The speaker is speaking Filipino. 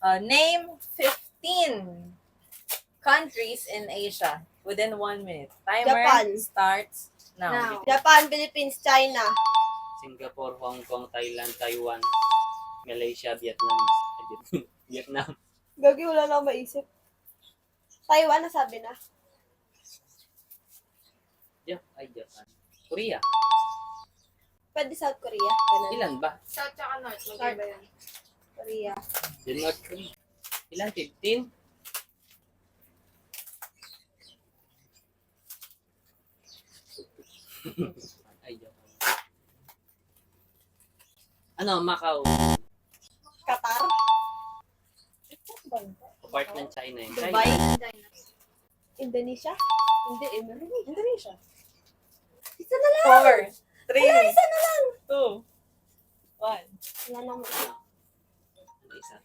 Name 15 countries in Asia within 1 minute. Timer Japan. starts now. Now. Japan, Philippines, China. Singapore, Hong Kong, Thailand, Taiwan, Malaysia, Vietnam. Vietnam. Gagi, wala na akong maisip. Taiwan, nasabi na. Japan. Korea. Pwede South Korea. Ganun. Ilan ba? South tsaka North. Magkaiba yan. Korea. North Korea. Ilan? 15? Ay, Japan. Ano, Macau. Qatar. Part ng China yun. Dubai. China. Indonesia. Hindi, Indonesia. Isa na lang. 4, 3, Wala, isa na lang. 2, 1. Wala na akong maisip. Ano isa?